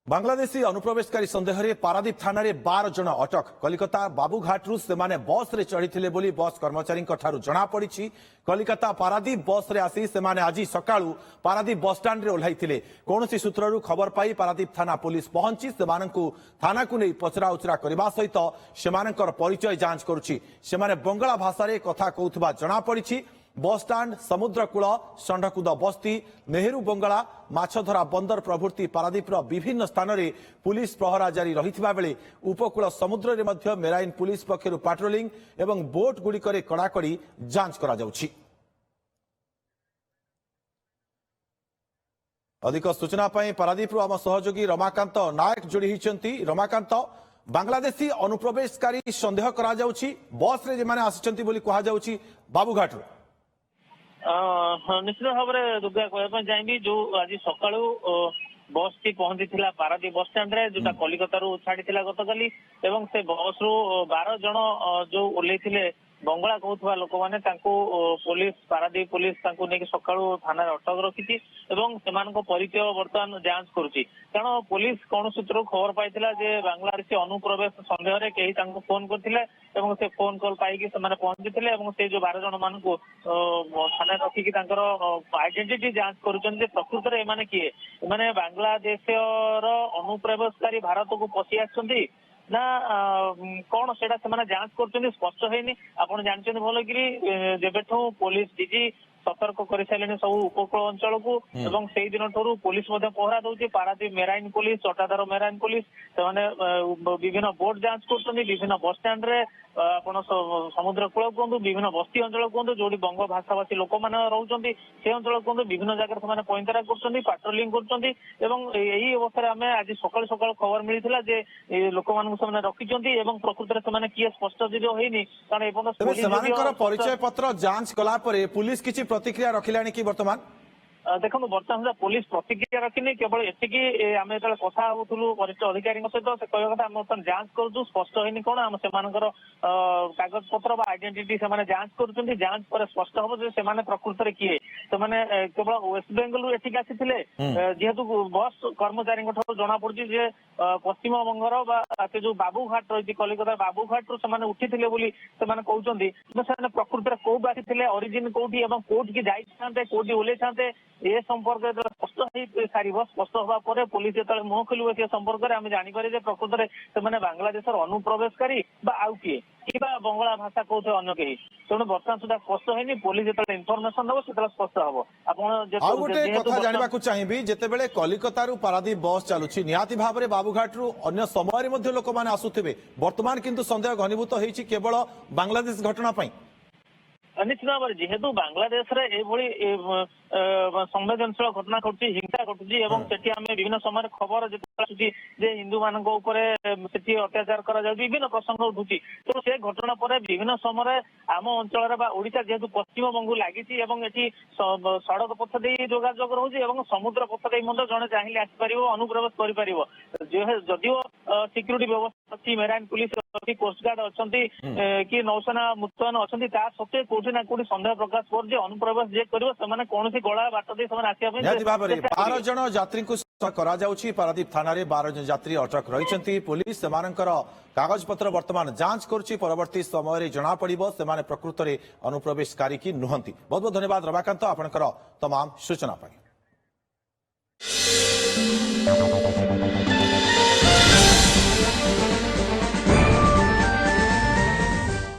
बांग्लादेशी अनुप्रवेशकारी सन्देह में पारादीप थाना 12 जन अटक। कलिकता बाबूघाटू से बस रे चढ़ी बस कर्मचारी जनापड़ी। कलिकता पारादीप बस रे आसी से आज सकाळू पारादीप बस स्टाण्ड ओह्लैथिले। कौन सूत्रु खबर पाई पारादीप थाना पुलिस पहुंची थाना को नहीं पचरा उचरा करने सहित से परिचय जांच करुछि। बंगला भाषा रे कथा कहूथिबा जनापड़ी। बस स्टाण्ड समुद्रकूल षंढकुद बस्ती नेहरू बंगला माछधरा बंदर प्रभृति पारादीपर विभिन्न स्थान में पुलिस प्रहरा जारी रहिथिबा बेले उपकूल समुद्र में मेराइन पुलिस पक्षरु पाट्रोलिंग एवं बोट गुड़िकरे कड़ाकड़ी जांच करा जाउछि। अधिक सूचना पाई पारादीपरु आम सहयोगी रमाकांत नायक जोड़ी होइछन्ति। रमाकांत, बांग्लादेशी अनुप्रवेशकारी सन्देह करा जाउछि बस रे जेमाने आसिछन्ति बोली कहा जाउछि बाबूघाटरु। निश्चित भाव में दुर्गा कहवाई चाहिए जो आज सका बस टी पहुंची पारादीप बस स्टाण्ड रे जोटा कलिकता छाड़ी गतकाली एवं से बस रु 12 जन जो ओह्लैथिले बंगला कहूथुवा लोक माने पुलिस पारादीप पुलिस नहीं सका थाना अटक रखी परिचय बर्तमान जांच करुच्ची। कारण पुलिस कौन सूत्र खबर पाई बांग्लादेशी अनुप्रवेश सन्देह में कहीं फोन करते से फोन कॉल पाई पहुंची से जो 12 जन मान थाना रखिकी आइडेंटिटी जांच करुँच प्रकृत में एमाने किए एमाने बांग्लादेश अनुप्रवेशकारी भारत को पशि आछंती ना कौन से जांच कर स्पष्ट है। आप जानते भल कि जेबेठू पुलिस डीजी सतर्क कर सारे सब उपकूल अंचल को एवं से दिन ठू पुलिस पहरा दौर Paradip marine police Chatadhar marine police से विभिन्न बोट जांच कर विभिन्न बस स्टाण्ड रे आपण समुद्र कूल कहतु विभिन्न बस्ती अंचल कहतु जो बंग भाषाभाषी लोक मैंने रोचे से अंचल कहतु विभिन्न जगह पैंतरा कर पाट्रोलिंग कर अवस्था आम आज सकाल सकाल खबर मिलता लोक मान रखिंट प्रकृत में किए स्पष्ट होनी कारण परिचय पत्र जांच कला पुलिस किसी प्रतिक्रिया रखिला कि वर्तमान देखो बर्तमान सुधा पुलिस प्रतिक्रिया रखिनी केवल एतिकी आम जो कथा होलु वरिष्ठ अधिकारी सहित से कह कथा आम बर्तमान जांच करूँ स्पष्ट होनी कौन आम से कागज पत्र आइडेंटिटी से जांच कर जांच पर स्पष्ट हम से प्रकृत में किए से केवल वेस्ट बेंगल एटिक आसी जेहेतु बस कर्मचारी जना पड़ी पश्चिम बंगर से जो बाबूघाट रही कलिकता बाबूघाट से उठी कहते प्रकृत में कौ आसी ओरिजिन कौटी कौटी जाते कौटी ओह्लैते ए संपर्क स्पष्ट हो सार स्पष्ट हवा पुलिस जो मुह खोल संपर्क में आम जापर प्रकृत में से बांग्लादेश अनुप्रवेशकारी आउ किए कि बंगला भाषा कहते अन्य कहीं तेणु बर्तमान सुधा स्पष्ट है पुलिस जो इनफर्मेशन दब से स्पष्ट हम आप चाहिए जिते कलिकता पारादीप बस चलुची निहाती भाव में बाबूघाट अन्य समय लोक मैंने आसुवे वर्तमान किंतु सन्देह घनीभूत होती केवल बांग्लादेश घटना निश्चित भाव में जेहेतु बांग्लादेश संवेदनशील घटना घटुची हिंसा घटुची आम विभिन्न समय खबर जो हिंदू मान अत्याचार कर विभिन्न प्रसंग उठुची तो से घटना पर विभिन्न समय आम अंचल ओडिशा जेहेतु पश्चिम बंगू लगी सड़क पथ दे जोगाजोग रोचे समुद्र पथ दे जड़े चाहिए आसपार अनुप्रवेश कर जदिव सिक्यूरीटी व्यवस्था अच्छी मेराइन पुलिस अच्छी कोस्टगार्ड अच्छा कि नौसेना मुतयन अच्छा सत्वे कौटी ना कौटी सन्देह प्रकाश कर अनुप्रवेश जे कर कौन गला बाट दे 12 जन यात्री पारादीप थाना 12 जन यात्री अटक रही पुलिस कागज पत्र वर्तमान जांच करुच्ची परवर्ती समय जना पड़ो से प्रकृत में अनुप्रवेशकारी की नुहंती। बहुत बहुत धन्यवाद रमाकांत आपनकर तमाम सूचना।